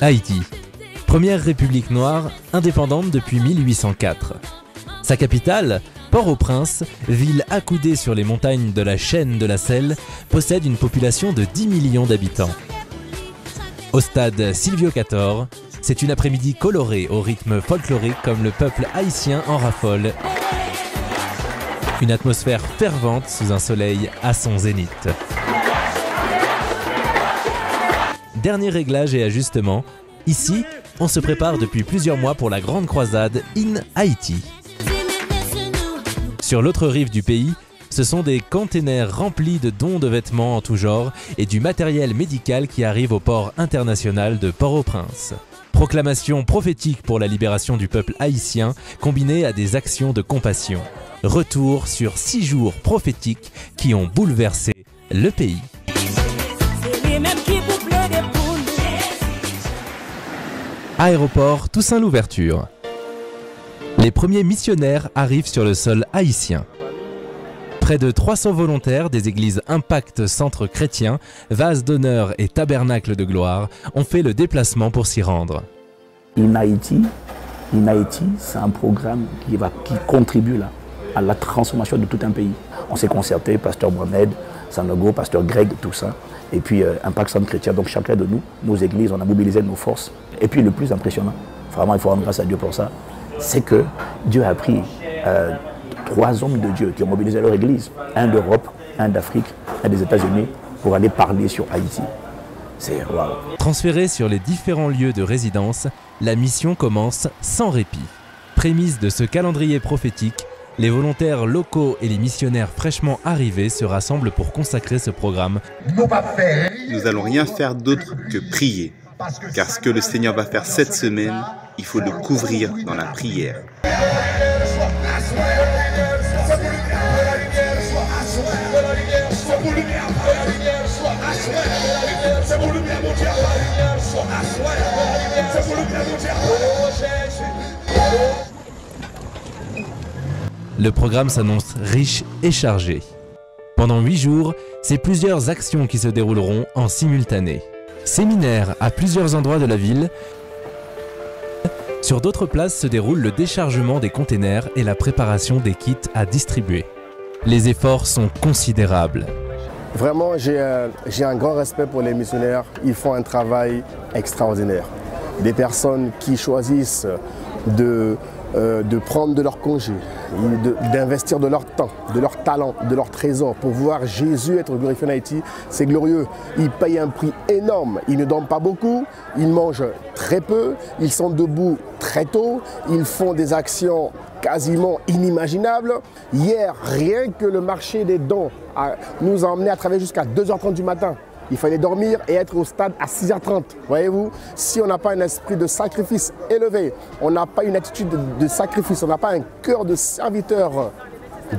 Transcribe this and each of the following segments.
Haïti, première république noire indépendante depuis 1804. Sa capitale, Port-au-Prince, ville accoudée sur les montagnes de la chaîne de la Selle, possède une population de 10 millions d'habitants. Au stade Silvio XIV, c'est une après-midi colorée au rythme folklorique comme le peuple haïtien en raffole. Une atmosphère fervente sous un soleil à son zénith. Dernier réglage et ajustement, ici, on se prépare depuis plusieurs mois pour la grande croisade in Haïti. Sur l'autre rive du pays, ce sont des containers remplis de dons de vêtements en tout genre et du matériel médical qui arrive au port international de Port-au-Prince. Proclamation prophétique pour la libération du peuple haïtien, combinée à des actions de compassion. Retour sur 6 jours prophétiques qui ont bouleversé le pays. Aéroport Toussaint Louverture. Les premiers missionnaires arrivent sur le sol haïtien. Près de 300 volontaires des églises Impact Centre Chrétien, Vase d'Honneur et Tabernacle de Gloire ont fait le déplacement pour s'y rendre. In Haïti, c'est un programme qui contribue là, à la transformation de tout un pays. On s'est concerté, Pasteur Mohamed, Sanogo, Pasteur Greg, tout ça. Et puis Impact Centre Chrétien, donc chacun de nous, nos églises, on a mobilisé nos forces. Et puis le plus impressionnant, vraiment il faut rendre grâce à Dieu pour ça, c'est que Dieu a pris 3 hommes de Dieu qui ont mobilisé leur église, un d'Europe, un d'Afrique, un des États-Unis, pour aller parler sur Haïti. C'est waouh. Transférés sur les différents lieux de résidence, la mission commence sans répit. Prémisse de ce calendrier prophétique, les volontaires locaux et les missionnaires fraîchement arrivés se rassemblent pour consacrer ce programme. Nous n'allons rien faire d'autre que prier, car ce que le Seigneur va faire cette semaine, il faut le couvrir dans la prière. Le programme s'annonce riche et chargé. Pendant 8 jours, c'est plusieurs actions qui se dérouleront en simultané. Séminaires à plusieurs endroits de la ville. Sur d'autres places se déroule le déchargement des containers et la préparation des kits à distribuer. Les efforts sont considérables. Vraiment, j'ai un grand respect pour les missionnaires. Ils font un travail extraordinaire. Des personnes qui choisissent de prendre de leur congé, d'investir de leur temps, de leur talent, de leur trésor pour voir Jésus être glorifié en Haïti, c'est glorieux. Ils payent un prix énorme. Ils ne dorment pas beaucoup, ils mangent très peu, ils sont debout très tôt, ils font des actions quasiment inimaginables. Hier, rien que le marché des dons nous a emmenés à travailler jusqu'à 2h30 du matin. Il fallait dormir et être au stade à 6h30. Voyez-vous, si on n'a pas un esprit de sacrifice élevé, on n'a pas une attitude de sacrifice, on n'a pas un cœur de serviteur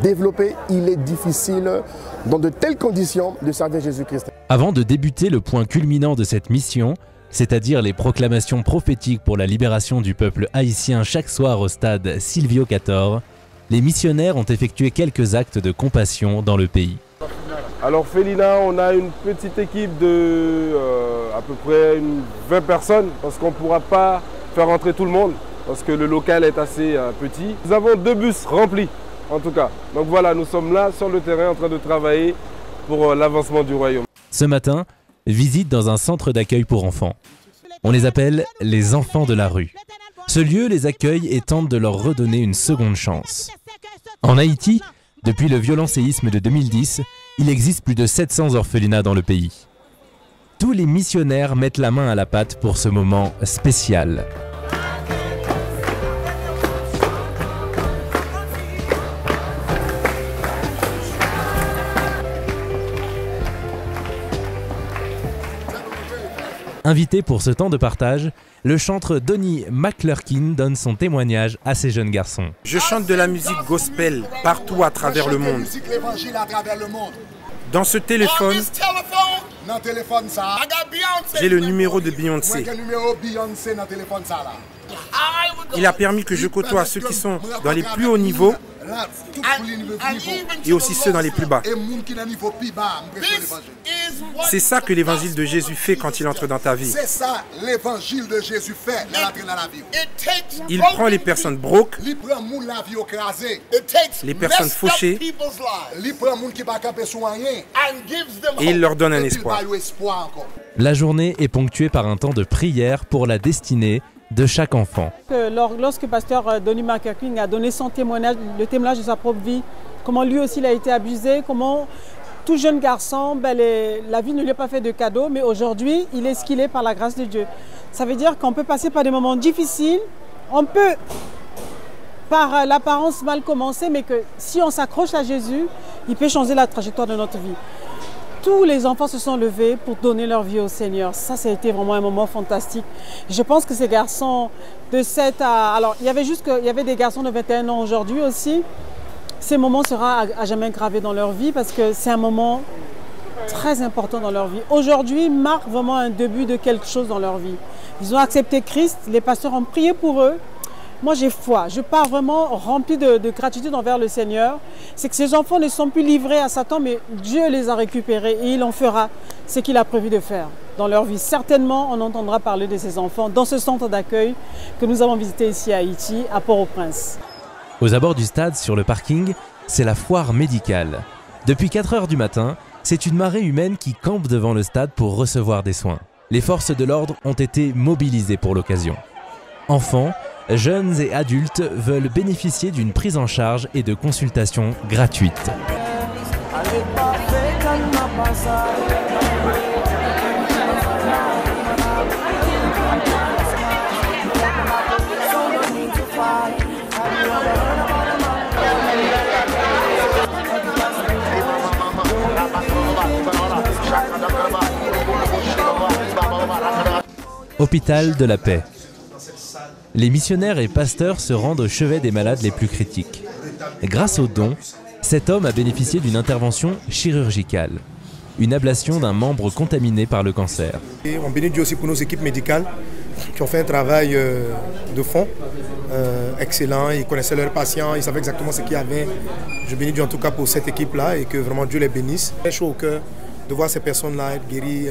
développé, il est difficile, dans de telles conditions, de servir Jésus-Christ. Avant de débuter le point culminant de cette mission, c'est-à-dire les proclamations prophétiques pour la libération du peuple haïtien chaque soir au stade Silvio XIV, les missionnaires ont effectué quelques actes de compassion dans le pays. Alors Félina, on a une petite équipe de à peu près 20 personnes parce qu'on ne pourra pas faire rentrer tout le monde parce que le local est assez petit. Nous avons 2 bus remplis en tout cas. Donc voilà, nous sommes là sur le terrain en train de travailler pour l'avancement du royaume. Ce matin, visite dans un centre d'accueil pour enfants. On les appelle les enfants de la rue. Ce lieu les accueille et tente de leur redonner une seconde chance. En Haïti, depuis le violent séisme de 2010, il existe plus de 700 orphelinats dans le pays. Tous les missionnaires mettent la main à la pâte pour ce moment spécial. Invité pour ce temps de partage, le chanteur Donnie McClurkin donne son témoignage à ces jeunes garçons. Je chante de la musique gospel partout à travers le monde. Dans ce téléphone, j'ai le numéro de Beyoncé. Il a permis que je côtoie ceux qui sont dans les plus hauts niveaux et aussi ceux dans les plus bas. C'est ça que l'évangile de Jésus fait quand il entre dans ta vie. C'est ça l'évangile de Jésus fait dans la vie. Il prend les personnes broques, les personnes fauchées, et il leur donne un espoir. La journée est ponctuée par un temps de prière pour la destinée de chaque enfant. Lorsque pasteur Donny McKirking a donné son témoignage, le témoignage de sa propre vie, comment lui aussi il a été abusé, comment tout jeune garçon, la vie ne lui a pas fait de cadeau, mais aujourd'hui il est ce qu'il est par la grâce de Dieu. Ça veut dire qu'on peut passer par des moments difficiles, on peut par l'apparence mal commencer, mais que si on s'accroche à Jésus, il peut changer la trajectoire de notre vie. Tous les enfants se sont levés pour donner leur vie au Seigneur. Ça a été vraiment un moment fantastique. Je pense que ces garçons de 7 à... Alors, il y avait des garçons de 21 ans aujourd'hui aussi. Ces moments seront à jamais gravés dans leur vie parce que c'est un moment très important dans leur vie. Aujourd'hui marque vraiment un début de quelque chose dans leur vie. Ils ont accepté Christ, les pasteurs ont prié pour eux. Moi, j'ai foi. Je pars vraiment rempli de gratitude envers le Seigneur. C'est que ces enfants ne sont plus livrés à Satan, mais Dieu les a récupérés et il en fera ce qu'il a prévu de faire dans leur vie. Certainement, on entendra parler de ces enfants dans ce centre d'accueil que nous avons visité ici à Haïti, à Port-au-Prince. Aux abords du stade, sur le parking, c'est la foire médicale. Depuis 4 heures du matin, c'est une marée humaine qui campe devant le stade pour recevoir des soins. Les forces de l'ordre ont été mobilisées pour l'occasion. Enfants, jeunes et adultes veulent bénéficier d'une prise en charge et de consultations gratuites. Hôpital de la Paix. Les missionnaires et pasteurs se rendent au chevet des malades les plus critiques. Grâce aux dons, cet homme a bénéficié d'une intervention chirurgicale, une ablation d'un membre contaminé par le cancer. Et on bénit Dieu aussi pour nos équipes médicales qui ont fait un travail de fond excellent. Ils connaissaient leurs patients, ils savaient exactement ce qu'il y avait. Je bénis Dieu en tout cas pour cette équipe-là et que vraiment Dieu les bénisse. C'est chaud au cœur de voir ces personnes-là être guéries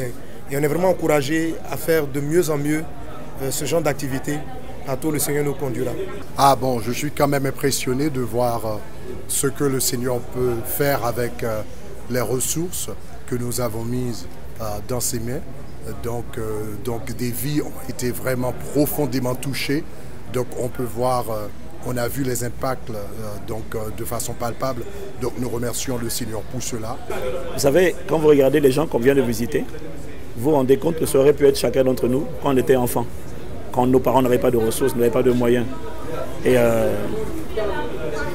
et on est vraiment encouragé à faire de mieux en mieux ce genre d'activité. Partout le Seigneur nous conduira. Ah bon, je suis quand même impressionné de voir ce que le Seigneur peut faire avec les ressources que nous avons mises dans ses mains. Donc des vies ont été vraiment profondément touchées. Donc on peut voir, on a vu les impacts de façon palpable. Donc nous remercions le Seigneur pour cela. Vous savez, quand vous regardez les gens qu'on vient de visiter, vous vous rendez compte que ça aurait pu être chacun d'entre nous quand on était enfant. Quand nos parents n'avaient pas de ressources, n'avaient pas de moyens. Et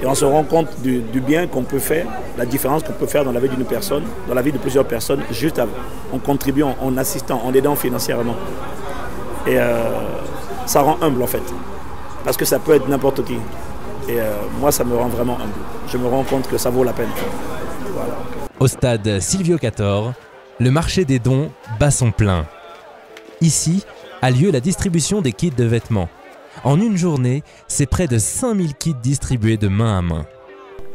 on se rend compte du bien qu'on peut faire, la différence qu'on peut faire dans la vie d'une personne, dans la vie de plusieurs personnes, juste en contribuant, en assistant, en aidant financièrement. Et ça rend humble en fait, parce que ça peut être n'importe qui. Et moi, ça me rend vraiment humble. Je me rends compte que ça vaut la peine. Voilà. Au stade Silvio Cator, le marché des dons bat son plein. Ici, a lieu la distribution des kits de vêtements. En une journée, c'est près de 5000 kits distribués de main à main.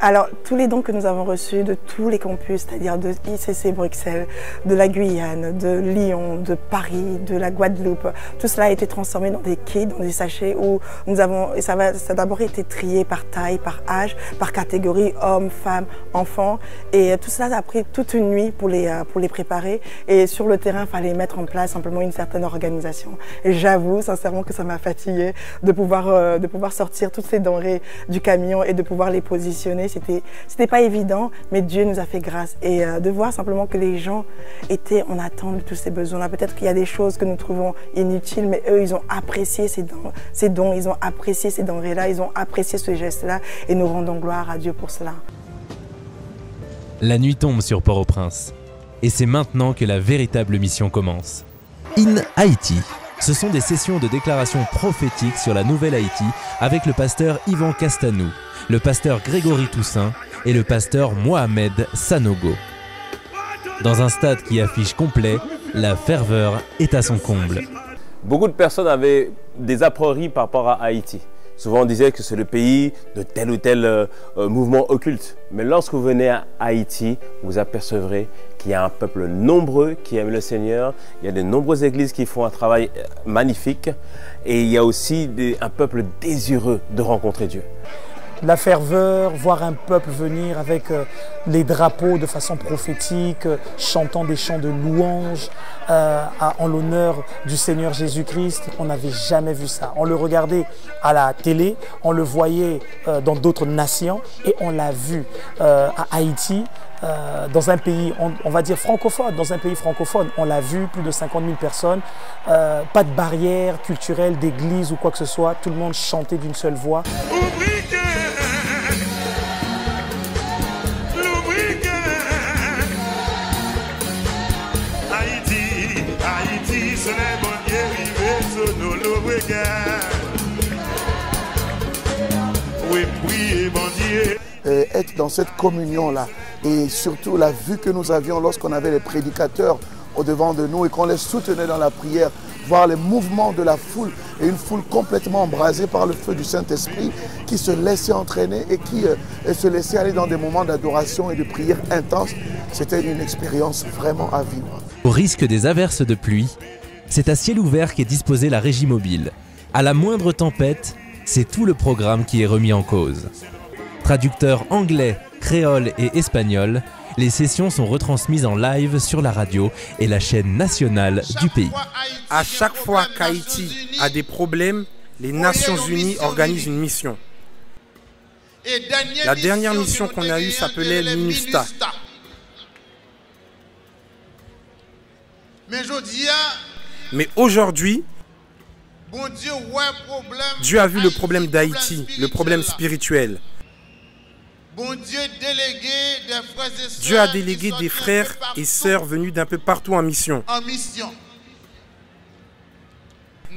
Alors, tous les dons que nous avons reçus de tous les campus, c'est-à-dire de ICC Bruxelles, de la Guyane, de Lyon, de Paris, de la Guadeloupe, tout cela a été transformé dans des kits, dans des sachets où nous avons, ça a d'abord été trié par taille, par âge, par catégorie, hommes, femmes, enfants. Et tout cela a pris toute une nuit pour les préparer. Et sur le terrain, il fallait mettre en place simplement une certaine organisation. Et j'avoue sincèrement que ça m'a fatiguée de pouvoir sortir toutes ces denrées du camion et de pouvoir les positionner. C'était pas évident, mais Dieu nous a fait grâce. Et de voir simplement que les gens étaient en attente de tous ces besoins-là. Peut-être qu'il y a des choses que nous trouvons inutiles, mais eux, ils ont apprécié ces dons, ils ont apprécié ces denrées-là, ils ont apprécié ce geste-là, et nous rendons gloire à Dieu pour cela. La nuit tombe sur Port-au-Prince, et c'est maintenant que la véritable mission commence. In Haïti, ce sont des sessions de déclaration prophétique sur la nouvelle Haïti avec le pasteur Yvan Castanou, le pasteur Grégory Toussaint et le pasteur Mohamed Sanogo. Dans un stade qui affiche complet, la ferveur est à son comble. Beaucoup de personnes avaient des a priori par rapport à Haïti. Souvent on disait que c'est le pays de tel ou tel mouvement occulte. Mais lorsque vous venez à Haïti, vous apercevrez qu'il y a un peuple nombreux qui aime le Seigneur. Il y a de nombreuses églises qui font un travail magnifique. Et il y a aussi un peuple désireux de rencontrer Dieu. La ferveur, voir un peuple venir avec les drapeaux de façon prophétique, chantant des chants de louange en l'honneur du Seigneur Jésus-Christ. On n'avait jamais vu ça. On le regardait à la télé, on le voyait dans d'autres nations et on l'a vu à Haïti. Dans un pays, on va dire francophone, dans un pays francophone, on l'a vu, plus de 50 000 personnes, pas de barrière culturelle, d'église ou quoi que ce soit, tout le monde chantait d'une seule voix. Être dans cette communion-là et surtout la vue que nous avions lorsqu'on avait les prédicateurs au-devant de nous et qu'on les soutenait dans la prière, voir les mouvements de la foule et une foule complètement embrasée par le feu du Saint-Esprit qui se laissait entraîner et qui se laissait aller dans des moments d'adoration et de prière intense. C'était une expérience vraiment à vivre. Au risque des averses de pluie, c'est à ciel ouvert qu'est disposée la régie mobile. À la moindre tempête, c'est tout le programme qui est remis en cause. Traducteurs anglais, créole et espagnol, les sessions sont retransmises en live sur la radio et la chaîne nationale du pays. À chaque fois qu'Haïti a des problèmes, les Nations Unies organisent une mission. La dernière mission qu'on a eue s'appelait MINUSTA. Mais aujourd'hui, Dieu a vu le problème d'Haïti, le problème spirituel. Dieu a délégué des frères et sœurs venus d'un peu partout en mission.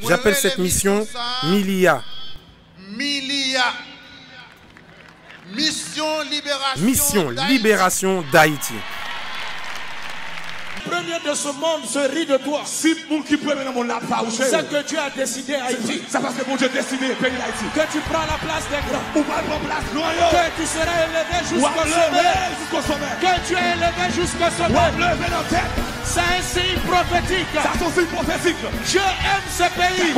J'appelle cette mission Milia. Mission Libération d'Haïti. Premier de ce monde se rit de toi. C'est que Dieu a décidé Haïti. C'est parce que mon Dieu a décidé pays d'Haïti. Que tu prends la place des grands. Que tu seras élevé jusqu'au sommet. Que tu es élevé jusqu'au sommet. C'est un signe prophétique. Dieu aime ce pays.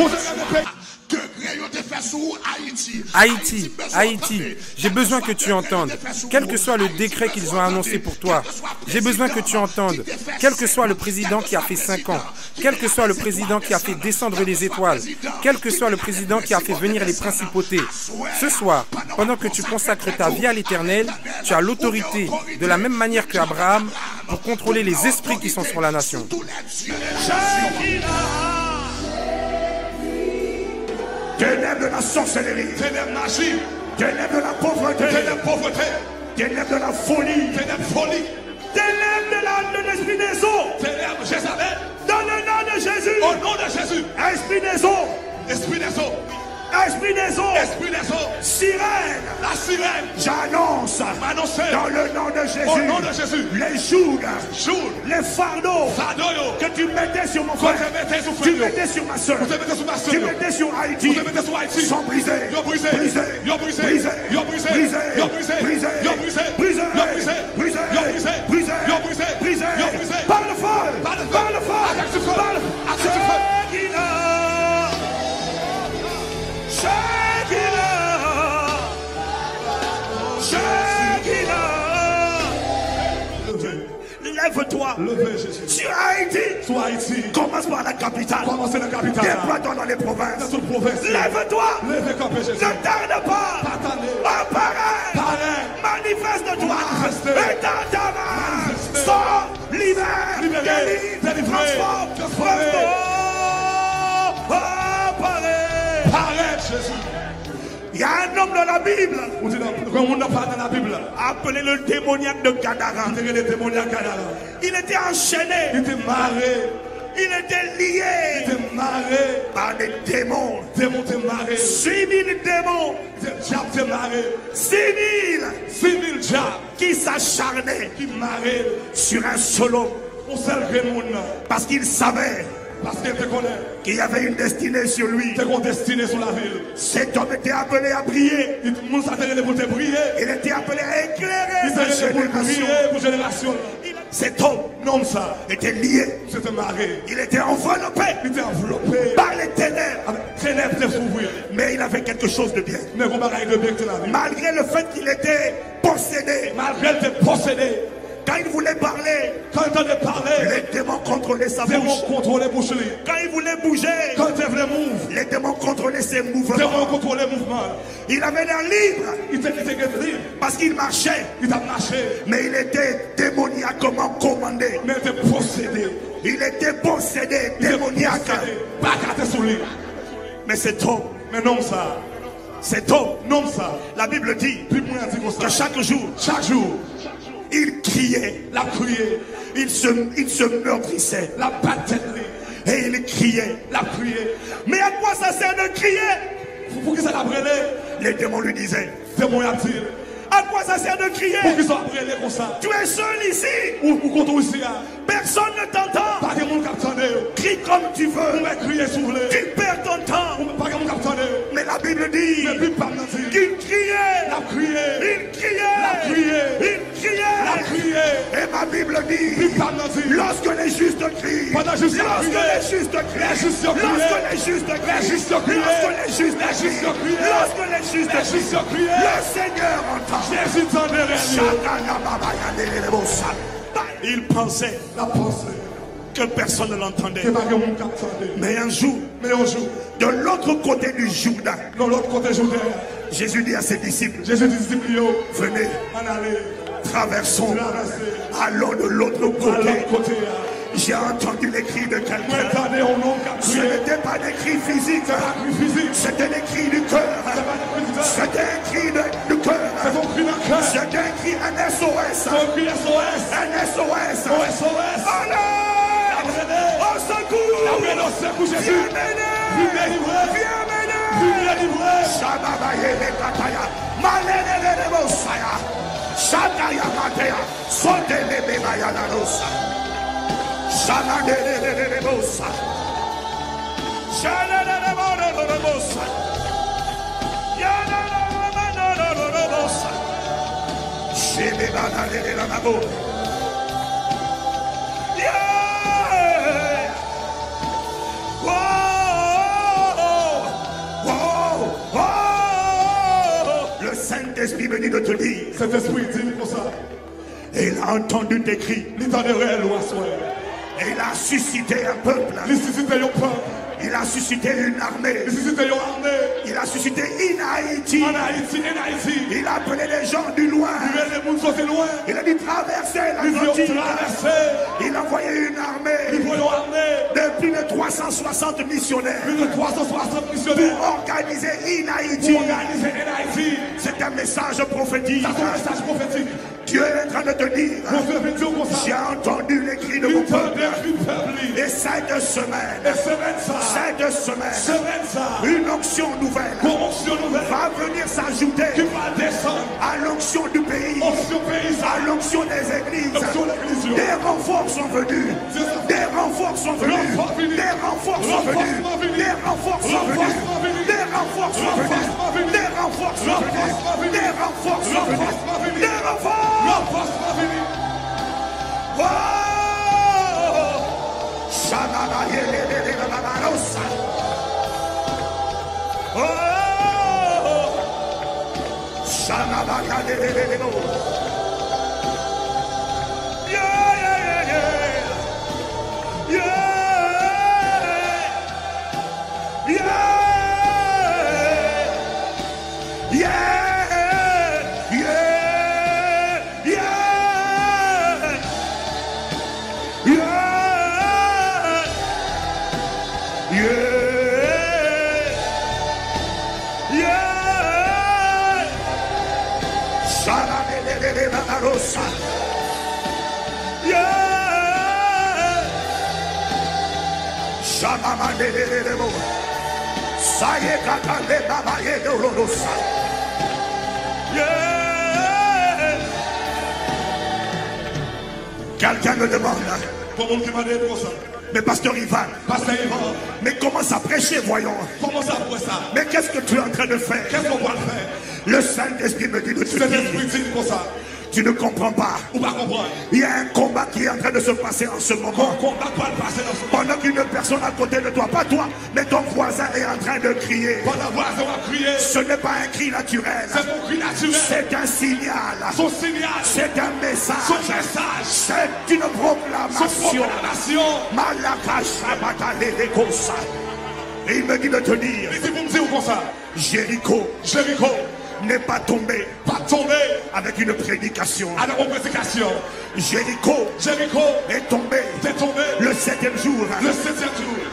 Haïti, j'ai besoin que tu entendes, quel que soit le décret qu'ils ont annoncé pour toi, j'ai besoin que tu entendes, quel que soit le président qui a fait 5 ans, quel que soit le président qui a fait descendre les étoiles, quel que soit le président qui a fait venir les principautés. Ce soir, pendant que tu consacres ta vie à l'Éternel, tu as l'autorité, de la même manière qu'Abraham, pour contrôler les esprits qui sont sur la nation. Ténèbres de la sorcellerie, ténèbres magie, ténèbres de la pauvreté, ténèbres de la folie, ténèbres de l'esprit des eaux, ténèbres Jézabel, dans le nom de Jésus, au nom de Jésus, esprit des eaux, esprit des eaux, esprit des eaux, esprit des eaux, sirène, la sirène, j'annonce, dans le nom de Jésus, au nom de Jésus, les jougs, les fardeaux, que tu mettais sur mon frère, tu mettais sur ma soeur, tu mettais sur Haïti, sont brisés, brisés, brisés, brisés, brisés, brisés, brisés, brisés, brisés, brisés, par le feu, par le feu, par le feu. Lève-toi sur Haïti. Commence par la capitale. Déploie-toi dans les provinces. Lève-toi. Ne tarde pas. Apparaît. Manifeste-toi. Et dans ta main. Sors, libère, délivre, transforme. Apparaît, Jésus. Il y a un homme dans la Bible, appelé le démoniaque de Gadara. Il était enchaîné, il était marré, il était lié, il était marré par des démons. 6 000 démons, 6 000 diables qui s'acharnaient sur un seul homme. Parce qu'il savait Parce qu'elle te connaît. Qu'il y avait une destinée sur lui. T'es une destinée sur la ville. Cet homme était appelé à prier. Il était appelé à éclairer sa génération. Cet homme, non ça, était lié. C'était marié. Il était enveloppé. Il était enveloppé par les ténèbres. Mais il avait quelque chose de bien. Malgré le fait qu'il était possédé. Malgré qu'il était possédé. Quand il voulait parler, les démons contrôlaient sa bouche. Quand il voulait bouger, les démons contrôlaient ses mouvements. Il avait l'air libre. Parce qu'il marchait. Mais il était démoniaquement commandé. Il était possédé, démoniaque. Mais cet homme, cet homme, la Bible dit que chaque jour, il criait, il se meurtrissait, et il criait, Mais à quoi ça sert de crier? Pour qui ça l'a brûlé? Les démons lui disaient. À quoi ça sert de crier? Pour qu'ils soient brûlés comme ça. Tu es seul ici. Ou contre ici. Personne ne t'entend. Pas de monde qui t'entend. Crie comme tu veux. On va crier sur le. Tu perds ton temps. Pas de monde qui t'entend. Mais la Bible dit qu'il criait. La crié. Il criait. La crié. Il criait. La crié. Et ma Bible dit lorsque les justes crient. Lorsque les justes crient. Lorsque les justes crient. Lorsque les justes crient. Le Seigneur entend. Jésus t'en il pensait que personne ne l'entendait. Mais un jour, de l'autre côté du Jourdain, Jésus dit à ses disciples, venez, traversons, allons de l'autre côté. J'ai entendu les cris de quelqu'un. Ce n'était pas des cris physiques, c'était des cris du cœur. C'était un cri du cœur. C'était un cri, un SOS. Un SOS. Au secours. Viens m'aider. Viens m'aider. Shababaye Kataya. Malene de Mosaya. Shataya Matea. Sotele Bebaya Narosa. Shana de Mosa. Shana de Mosa. Yana de Mosa. Shebe Bana de la Mabo. Yeah. Le Saint-Esprit venait de te dire. Cet esprit dit pour ça. Et il a entendu tes cris. Et il a suscité un peuple. Il a suscité une armée. Il a suscité une Haïti. Il a appelé les gens du loin. Il a dit traverser l'Atlantique. Il a envoyé une armée de plus de 360 missionnaires pour organiser une Haïti. C'est un message prophétique. Dieu est en train de te dire, j'ai entendu les cris de mon peuple. Et cette semaine, une onction nouvelle va venir s'ajouter à l'onction du pays, à l'onction des églises. Des renforts sont venus. Des renforts sont venus. Des renforts sont venus. Des renforts sont venus. Des renforts sont venus. Des renforts sont venus. Des renforts sont venus. Des renforts. Oh! Quelqu'un me demande, Mais pasteur Ivan, mais commence à prêcher, voyons. Commence à prêcher ça. Mais qu'est-ce que tu es en train de faire? Qu'est-ce qu'on va faire? Le Saint-Esprit me dit de te dire. Tu ne comprends pas. Il y a un combat qui est en train de se passer en ce moment. Pendant qu'une personne à côté de toi, pas toi, mais ton voisin est en train de crier. Ce n'est pas un cri naturel. C'est un signal. C'est un message. C'est une proclamation. Et il me dit de te dire, Jéricho n'est pas tombé avec une prédication. Jéricho est tombé le 7e jour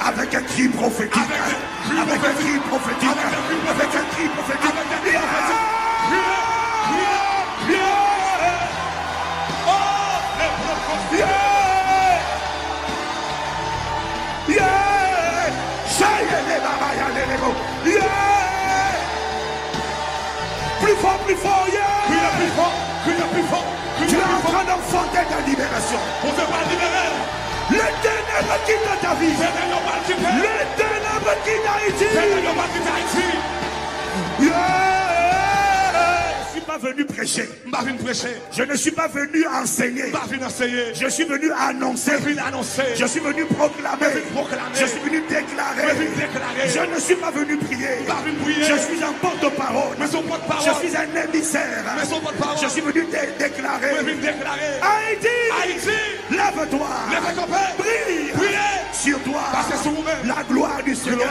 avec un cri prophétique. Avec un cri prophétique. Avec un cri prophétique. Plus fort, plus fort, yeah! Plus fort, plus fort. Tu es en train d'enfanter ta libération. On te va libérer. Les ténèbres quittent ta vie. Les ténèbres quittent Haïti. Yeah! Je ne suis pas venu prêcher. Je ne suis pas venu enseigner. Je suis venu annoncer. Je suis venu proclamer. Je suis venu déclarer. Je ne suis pas venu prier. Je suis un porte-parole. Je suis un émissaire. Je suis venu déclarer. Haïti, lève-toi. Brille sur toi. La gloire du Seigneur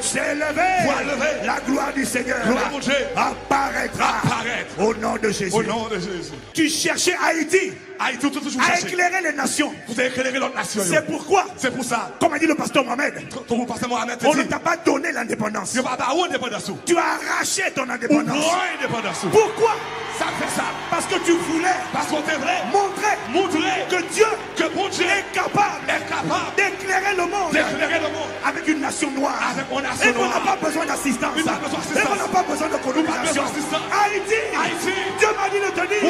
s'est levée. La gloire du Seigneur apparaîtra. Au nom de Jésus. Tu cherchais Haïti à éclairer les nations. C'est pourquoi. C'est pour ça. Comme a dit le pasteur Mohamed, on ne t'a pas donné l'indépendance. Tu as arraché ton indépendance. Pourquoi ça fait ça? Parce que tu voulais montrer que Dieu est capable d'éclairer le monde avec une nation noire. Et qu'on n'a pas besoin d'assistance. Et qu'on n'a pas besoin de colonisation. Haïti, Dieu m'a dit de te dire,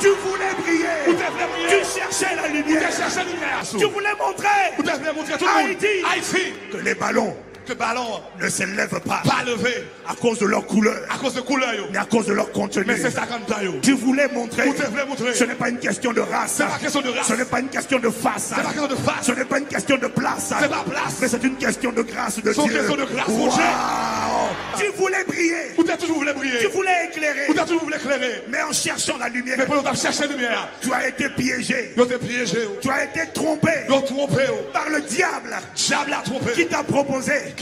tu voulais briller, tu cherchais la lumière, tu voulais montrer Haïti que les ballons ne s'élèvent pas à cause de leur couleur, mais à cause de leur contenu. Tu voulais montrer, ce n'est pas une question de race, ce n'est pas une question de face, ce n'est pas une question de place, mais c'est une question de grâce de Dieu. Tu voulais briller, tu voulais éclairer, mais en cherchant la lumière, tu as été piégé, tu as été trompé par le diable qui t'a proposé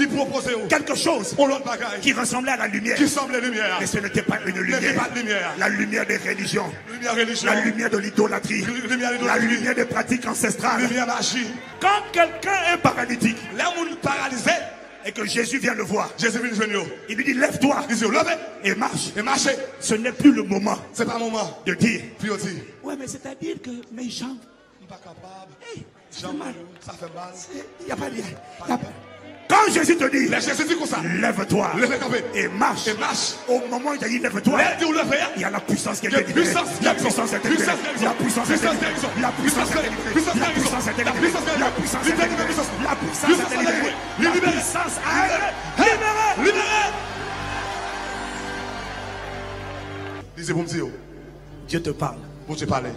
quelque chose qui ressemblait à la lumière. Mais ce n'était pas une lumière. La lumière des religions, la lumière de l'idolâtrie, la lumière des pratiques ancestrales. Quand quelqu'un est paralytique et que Jésus vient le voir, il lui dit lève-toi et marche. Ce n'est plus le moment de dire ouais, mais c'est-à-dire que mes jambes pas capables, ça fait mal. Il n'y a pas de lien. Quand Jésus te dit lève-toi et marche, au moment où il t'a dit lève-toi, il y a la puissance qui est délivrée. La puissance est délivrée. La puissance est délivrée. La puissance est délivrée. La puissance est délivrée. La puissance est délivrée. La puissance est délivrée. La puissance est libérée. Lisez pour me dire. Dieu te parle. Pour te parler.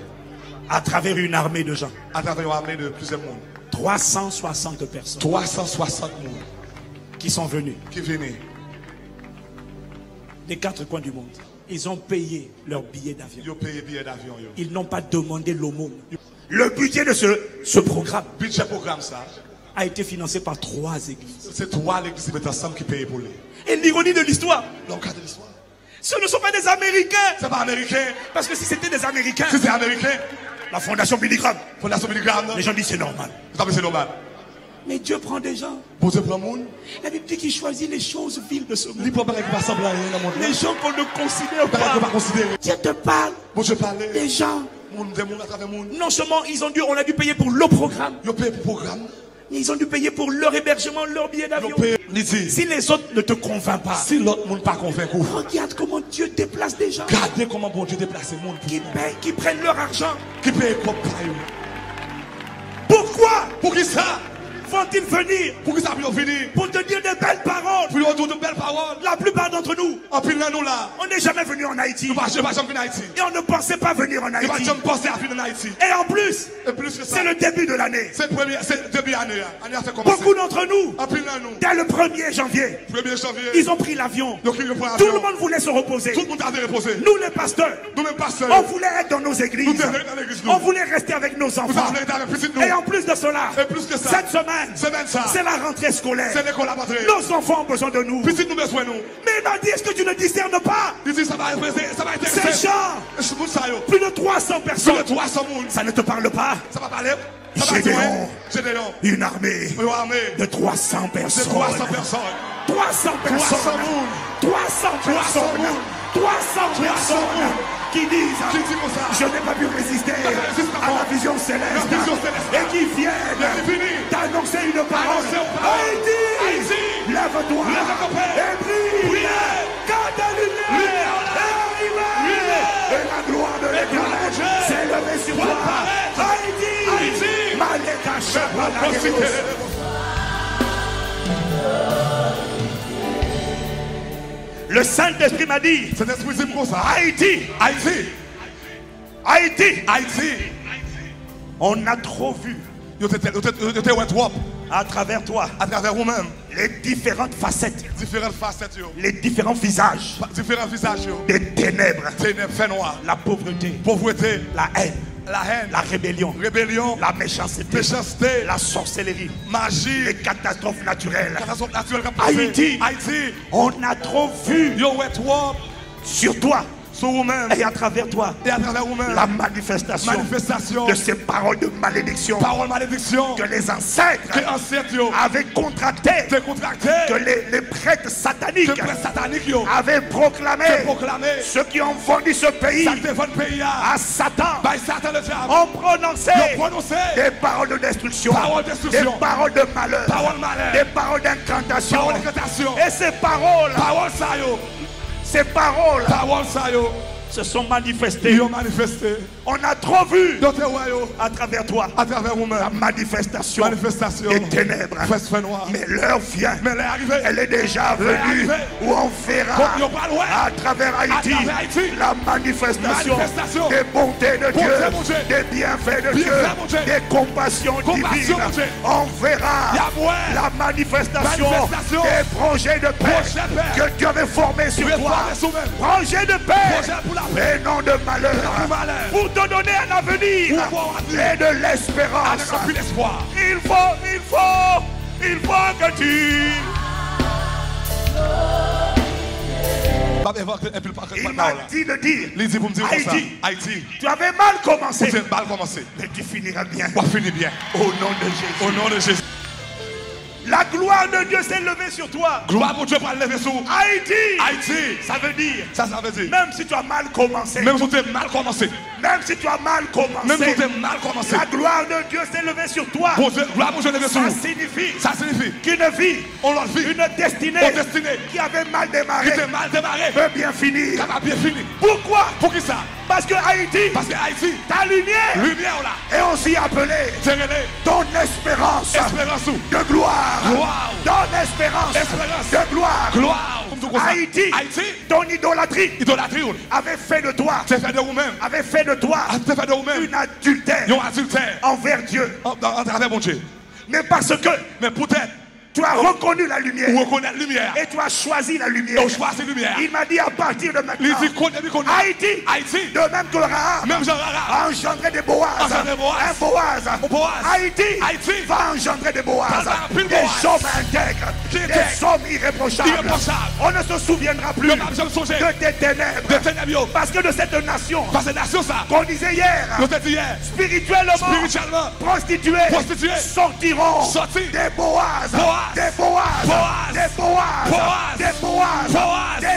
À travers une armée de gens. À travers une armée de plusieurs mondes. 360 personnes. 360 monde. Qui sont venus. Qui venaient. Des 4 coins du monde. Ils ont payé leur billet d'avion. Ils ont payé billet d'avion. Ils n'ont pas demandé l'aumône. Le budget de ce programme. Budget programme ça. A été financé par 3 églises. C'est 3 églises qui payent pour lui. Et l'ironie de l'histoire. Dans le cas de l'histoire. Ce ne sont pas des Américains. C'est pas américain. Parce que si c'était des Américains. Si c'est américain. La fondation Billy Graham. Les gens disent c'est normal. C'est normal. Mais Dieu prend des gens. Pour Dieu prend monde. La Bible dit qu'il choisit les choses viles de ce monde. Les gens qu'on ne considère pas. Dieu te parle. Les gens. Non seulement on a dû payer pour le programme. Ils ont dû payer pour leur hébergement, leur billet d'avion. Si les autres ne te convainquent pas, si l'autre monde pas convaincu, regarde comment Dieu déplace des gens. Regardez comment bon Dieu déplace les monde qui payent, qui prennent leur argent. Qui payent comme Pourquoi Pour qui ça? Vont-ils venir? Pour qui ça vient venir? Pour te dire de belles paroles. Pour dire de belles paroles. La plupart d'entre nous, en pile nous là, on n'est jamais venu en Haïti. Nous pas jamais venu en Haïti. Et on ne pensait pas venir en Haïti. Nous pas jamais pensé à venir en Haïti. Et en plus, c'est le début de l'année. C'est le début de l'année. Beaucoup d'entre nous, en pile nous, dès le 1er janvier, ils ont pris l'avion. Tout le monde voulait se reposer. Tout le monde avait reposé. Nous les pasteurs, on voulait être dans nos églises. On voulait rester avec nos enfants. Et en plus de cela, cette semaine, c'est la rentrée scolaire. Nos enfants ont besoin de nous. Mais il m'a dit, est-ce que tu ne discernes pas? Ces gens, plus de 300 personnes. Ça ne te parle pas? Gédéon, une armée de 300 personnes. 300 personnes. 300 personnes qui disent je n'ai pas pu résister à la vision céleste et qui viennent d'annoncer une parole. Haïti, lève-toi et brille, car ta lumière est arrivée et la gloire de l'Éternel s'est levée sur toi. Haïti, Maleka Shabbat. Le Saint-Esprit m'a dit, Haïti, on a trop vu à travers toi, les différentes facettes, les différents visages, des ténèbres, la pauvreté, la haine, la rébellion, la méchanceté, la sorcellerie, magie, les catastrophes naturelles. Haïti, on a trop vu sur toi et à travers toi la manifestation de ces paroles de malédiction, que les ancêtres avaient contracté, que les prêtres sataniques avaient proclamé. Ceux qui ont vendu ce pays à Satan ont prononcé des paroles de destruction, des paroles de malheur, des paroles d'incantation. Et ces paroles se sont manifestées. On a trop vu à travers toi la manifestation des ténèbres. Mais l'heure vient, elle est déjà venue, où on verra à travers Haïti la manifestation des bontés de Dieu, des bienfaits de Dieu, des compassions divines. On verra la manifestation des projets de paix que Dieu avait formés sur toi. Projets de paix et non de malheur, pour te donner un avenir et de l'espérance. Il faut que tu... Il m'a dit de dire, Haïti, tu avais mal commencé, mais tu finiras bien. Au nom de Jésus. La gloire de Dieu s'est levée sur toi. Gloire pour Dieu pour lever sur Haïti. Ça veut dire. Même si tu as mal commencé. Même si tu as mal commencé. La gloire de Dieu s'est levée sur toi. Ça signifie qu'une vie, une destinée qui avait mal démarré, peut bien finir. Pourquoi? Pour qui ça? Parce que Haïti, ta lumière est aussi appelée ton espérance de gloire. Ton espérance de gloire. Haïti, ton idolâtrie avait fait de toi une adultère envers Dieu. Mais parce que tu as reconnu la lumière. Et tu as choisi la lumière. Il m'a dit à partir de maintenant, Haïti, de même que Rahab a engendré des Boaz. Un Boaz. Haïti va engendrer des Boaz. Des hommes intègres. Des hommes irréprochables. On ne se souviendra plus de tes ténèbres. Parce que de cette nation qu'on disait hier, spirituellement prostituées, sortiront des Boaz. Des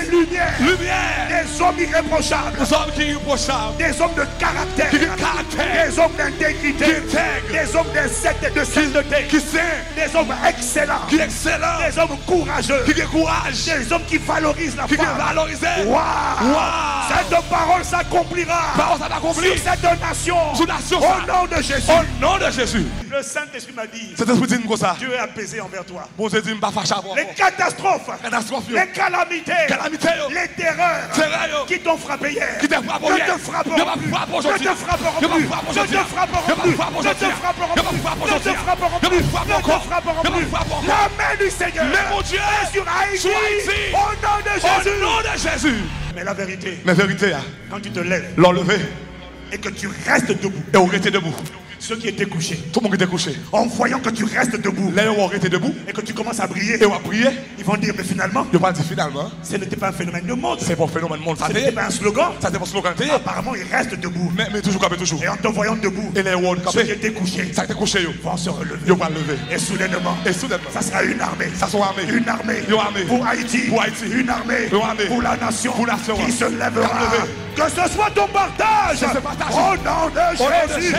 lumières, des hommes irréprochables, des hommes de caractère, des hommes d'intégrité, des hommes de sainteté, des hommes excellents, des hommes courageux, des hommes qui valorisent la femme. Cette parole s'accomplira sur cette nation au nom de Jésus. Le Saint-Esprit m'a dit, Cet esprit dit comme ça. Dieu est apaisé envers toi. Bon Dieu dit, m'pas fâché avant. Les catastrophes, les calamités, les terreurs qui t'ont frappé hier, Qui t'a frappé hier. ne te frapperont plus. Ne te frapperont plus. Ne te frapperont plus. Ne te frapperont plus. Ne te frapperont plus. Ne te frapperont plus. La main du Seigneur est sur Haïti. Au nom de Jésus. Au nom de Jésus. Mais la vérité, quand tu te lèves, l'enlever et que tu restes debout, et on était debout. Ceux qui étaient couchés, tout le monde était couché. En voyant que tu restes debout, les gens étaient debout, et que tu commences à briller, et on va prier, ils vont dire, mais finalement, ce n'était pas un phénomène de monde. C'est pas un phénomène de monde. Ce n'était pas un slogan. Ça c'était pas un slogan. Apparemment, ils restent debout. Mais toujours comme toujours. Et en te voyant debout, et les gens ceux qui étaient couchés, ça était couché, vont se relever. Ils vont lever. Et soudainement, ça sera une armée. Ça sera armée. Une armée. Pour Haïti. Une armée. Pour la nation. Qui se lèvera. Que ce soit ton partage. Au nom de Jésus.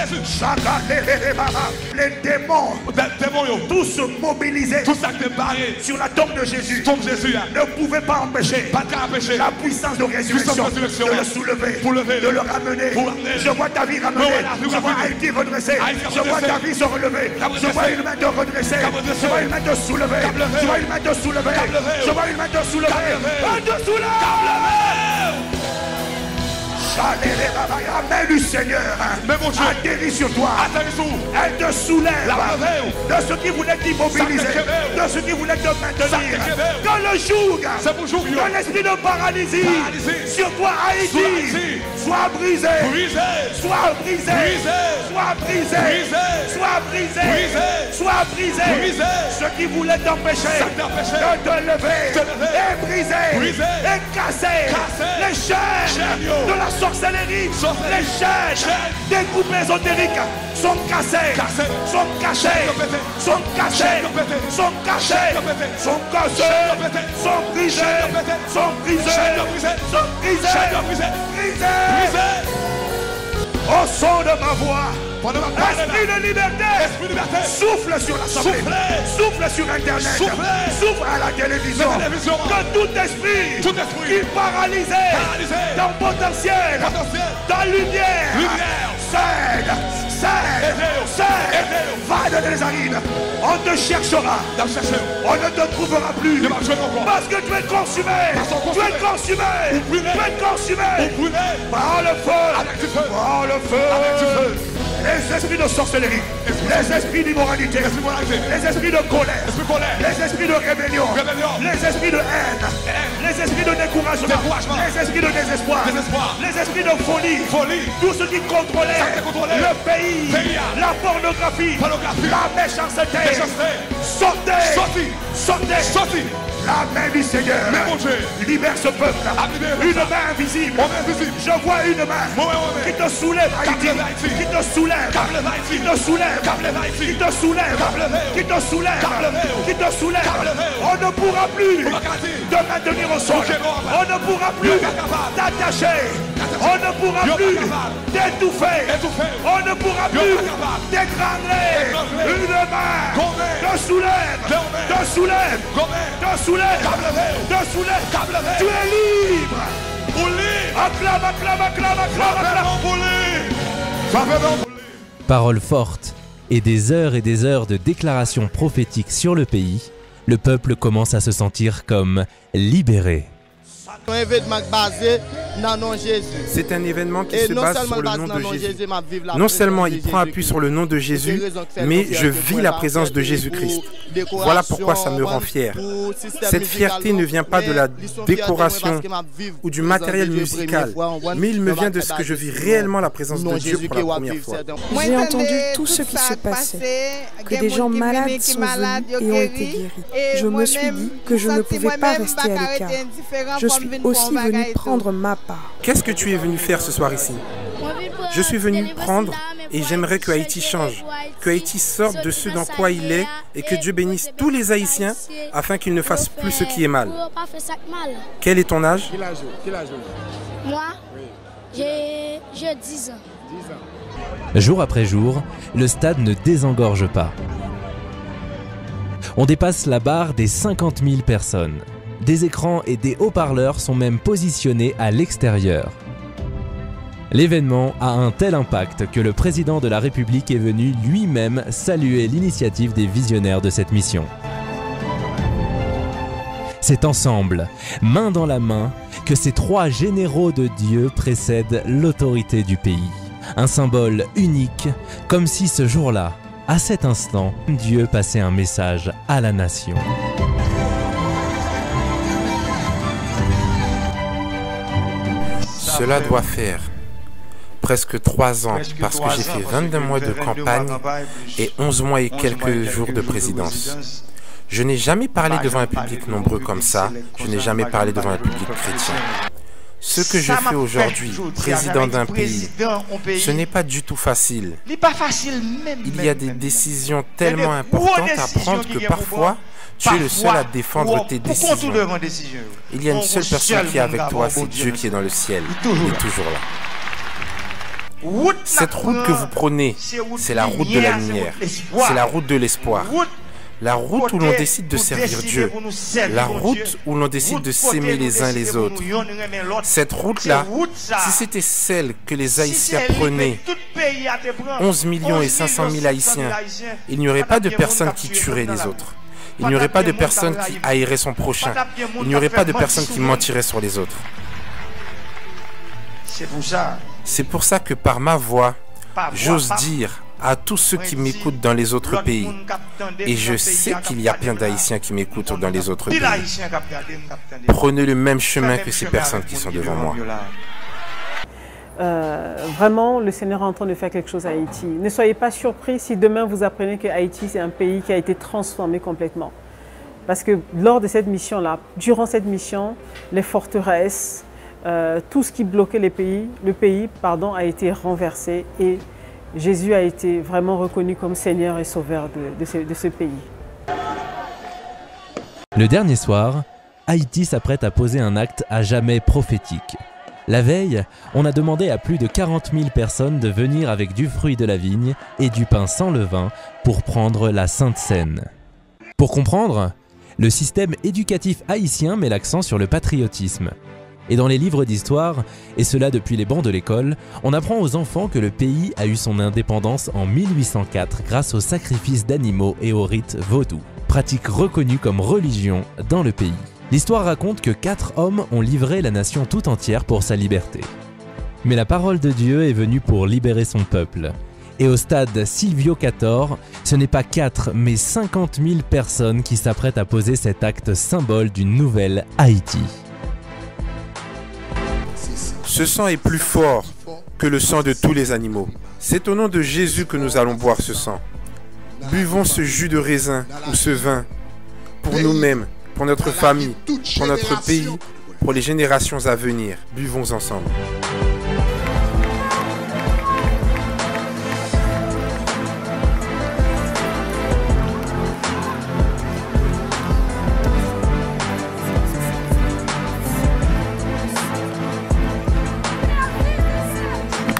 Les démons, tous mobilisés sur la tombe de Jésus, ne pouvaient pas empêcher la puissance de résurrection de le soulever, de le ramener. Je vois ta vie ramenée, je vois Haïti redressée, je vois ta vie se relever, je vois une main te redresser, je vois une main te soulever, je vois une main te soulever, je vois une main te soulever, main te soulever. La main du Seigneur atterrit sur toi. Elle te soulève de ce qui voulait t'immobiliser, de ce qui voulait te maintenir. Quand le joug de l'esprit de paralysie sur toi, Haïti, soit brisé, soit brisé, soit brisé, soit brisé, soit brisé. Ce qui voulait t'empêcher de te lever est brisé, est cassé. Les chaînes de la sorcellerie, les chaînes des groupes ésotériques sont cassées, sont cachées, sont cachées, sont cachées, sont cassées, sont brisées, sont brisées, sont brisées, brisées. Au son de ma voix, esprit de liberté, souffle sur l'assemblée, souffle sur Internet, souffle à la télévision, que tout esprit qui paralysait ton potentiel, ta lumière, cède, va de Nézarine, on te cherchera, on ne te trouvera plus, parce que tu es consumé, tu es consumé, tu es consumé, par le feu, par le feu. Les esprits de sorcellerie, les esprits d'immoralité, les esprits de colère, les esprits de rébellion, les esprits de haine, les esprits de découragement, les esprits de désespoir, les esprits de folie, tout ce qui contrôlait le pays, la pornographie, la méchanceté, sortez. La main du Seigneur libère ce peuple. Une main invisible. Je vois une main qui te soulève, Haïti. Qui te soulève. Qui te soulève. Qui te soulève. Qui te soulève. Qui te soulève. On ne pourra plus te maintenir au sol. On ne pourra plus t'attacher. On ne pourra plus t'étouffer. On ne pourra plus t'étrangler. Une main te soulève. Te soulève. Te soulève. Te soulève. Tu es libre. Acclame, acclame, acclame, acclame. Paroles fortes et des heures de déclarations prophétiques sur le pays, le peuple commence à se sentir comme libéré. C'est un événement qui se base sur le nom de Jésus. Non seulement il prend appui sur le nom de Jésus, mais je vis la présence de Jésus-Christ. Voilà pourquoi ça me rend fier. Cette fierté ne vient pas de la décoration ou du matériel musical, mais il me vient de ce que je vis réellement la présence de Dieu pour la première fois. J'ai entendu tout ce qui se passait, que des gens malades sont venus et ont été guéris. Je me suis dit que je ne pouvais pas rester à l'écart. Je suis aussi venu prendre ma part. Qu'est-ce que tu es venu faire ce soir ici? Je suis venu prendre et j'aimerais que Haïti change, que Haïti sorte de ce dans quoi il est et que Dieu bénisse tous les Haïtiens afin qu'ils ne fassent plus ce qui est mal. Quel est ton âge? Moi, j'ai 10 ans. Jour après jour, le stade ne désengorge pas. On dépasse la barre des 50 000 personnes. Des écrans et des haut-parleurs sont même positionnés à l'extérieur. L'événement a un tel impact que le président de la République est venu lui-même saluer l'initiative des visionnaires de cette mission. C'est ensemble, main dans la main, que ces 3 généraux de Dieu précèdent l'autorité du pays. Un symbole unique, comme si ce jour-là, à cet instant, Dieu passait un message à la nation. Cela doit faire presque 3 ans, parce que j'ai fait 22 mois de campagne et 11 mois et quelques jours de présidence. Je n'ai jamais parlé devant un public nombreux comme ça, je n'ai jamais parlé devant un public chrétien. Ce que je fais aujourd'hui, président d'un pays, ce n'est pas du tout facile. Il y a des décisions tellement importantes à prendre que parfois, tu es le seul à défendre tes décisions. Il y a une seule personne qui est avec toi, c'est Dieu qui est dans le ciel. Il est toujours là. Cette route que vous prenez, c'est la route de la lumière, c'est la route de l'espoir. La route où l'on décide de servir Dieu, la route où l'on décide de s'aimer les uns les autres. Cette route-là, si c'était celle que les Haïtiens prenaient, 11 millions et 500 000 Haïtiens, il n'y aurait pas de personne qui tuerait les autres. Il n'y aurait pas de personne qui haïrait son prochain. Il n'y aurait pas de personne qui mentirait sur les autres. C'est pour ça que par ma voix, j'ose dire à tous ceux qui m'écoutent dans les autres pays, et je sais qu'il y a plein d'Haïtiens qui m'écoutent dans les autres pays, prenez le même chemin que ces personnes qui sont devant moi. Vraiment, le Seigneur est en train de faire quelque chose à Haïti. Ne soyez pas surpris si demain vous apprenez que Haïti, c'est un pays qui a été transformé complètement. Parce que lors de cette mission-là, durant cette mission, les forteresses, tout ce qui bloquait le pays a été renversé et Jésus a été vraiment reconnu comme Seigneur et Sauveur de ce pays. Le dernier soir, Haïti s'apprête à poser un acte à jamais prophétique. La veille, on a demandé à plus de 40 000 personnes de venir avec du fruit de la vigne et du pain sans levain pour prendre la Sainte Seine. Pour comprendre, le système éducatif haïtien met l'accent sur le patriotisme. Et dans les livres d'histoire, et cela depuis les bancs de l'école, on apprend aux enfants que le pays a eu son indépendance en 1804 grâce au sacrifice d'animaux et au rite vaudou, pratique reconnue comme religion dans le pays. L'histoire raconte que 4 hommes ont livré la nation tout entière pour sa liberté. Mais la parole de Dieu est venue pour libérer son peuple. Et au stade Silvio Cator, ce n'est pas 4 mais 50 000 personnes qui s'apprêtent à poser cet acte symbole d'une nouvelle Haïti. Ce sang est plus fort que le sang de tous les animaux. C'est au nom de Jésus que nous allons boire ce sang. Buvons ce jus de raisin ou ce vin pour nous-mêmes, pour notre famille, pour notre pays, pour les générations à venir. Buvons ensemble.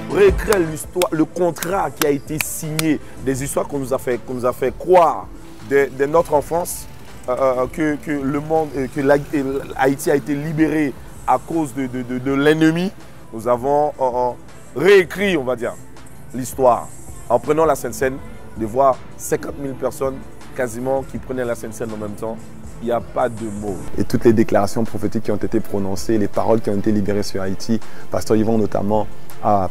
Réécrire l'histoire, le contrat qui a été signé, des histoires qu'on nous a fait croire de notre enfance, que le monde, que Haïti a été libéré à cause de l'ennemi. Nous avons réécrit, on va dire, l'histoire en prenant la Sainte Seine, de voir 50 000 personnes quasiment qui prenaient la Sainte Seine en même temps. Il n'y a pas de mots. Et toutes les déclarations prophétiques qui ont été prononcées, les paroles qui ont été libérées sur Haïti, Pasteur Yvon notamment a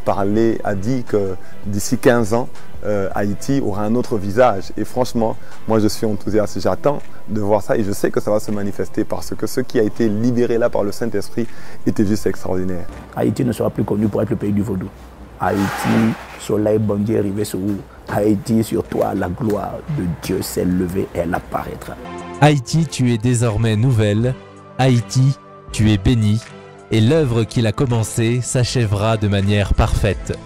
dit que d'ici 15 ans, Haïti aura un autre visage. Et franchement, moi je suis enthousiaste, j'attends de voir ça et je sais que ça va se manifester parce que ce qui a été libéré là par le Saint-Esprit était juste extraordinaire. Haïti ne sera plus connu pour être le pays du vaudou. Haïti, soleil bon Dieu arrivé sur vous. Haïti, sur toi, la gloire de Dieu s'est levée et elle apparaîtra. Haïti, tu es désormais nouvelle. Haïti, tu es béni. Et l'œuvre qu'il a commencée s'achèvera de manière parfaite.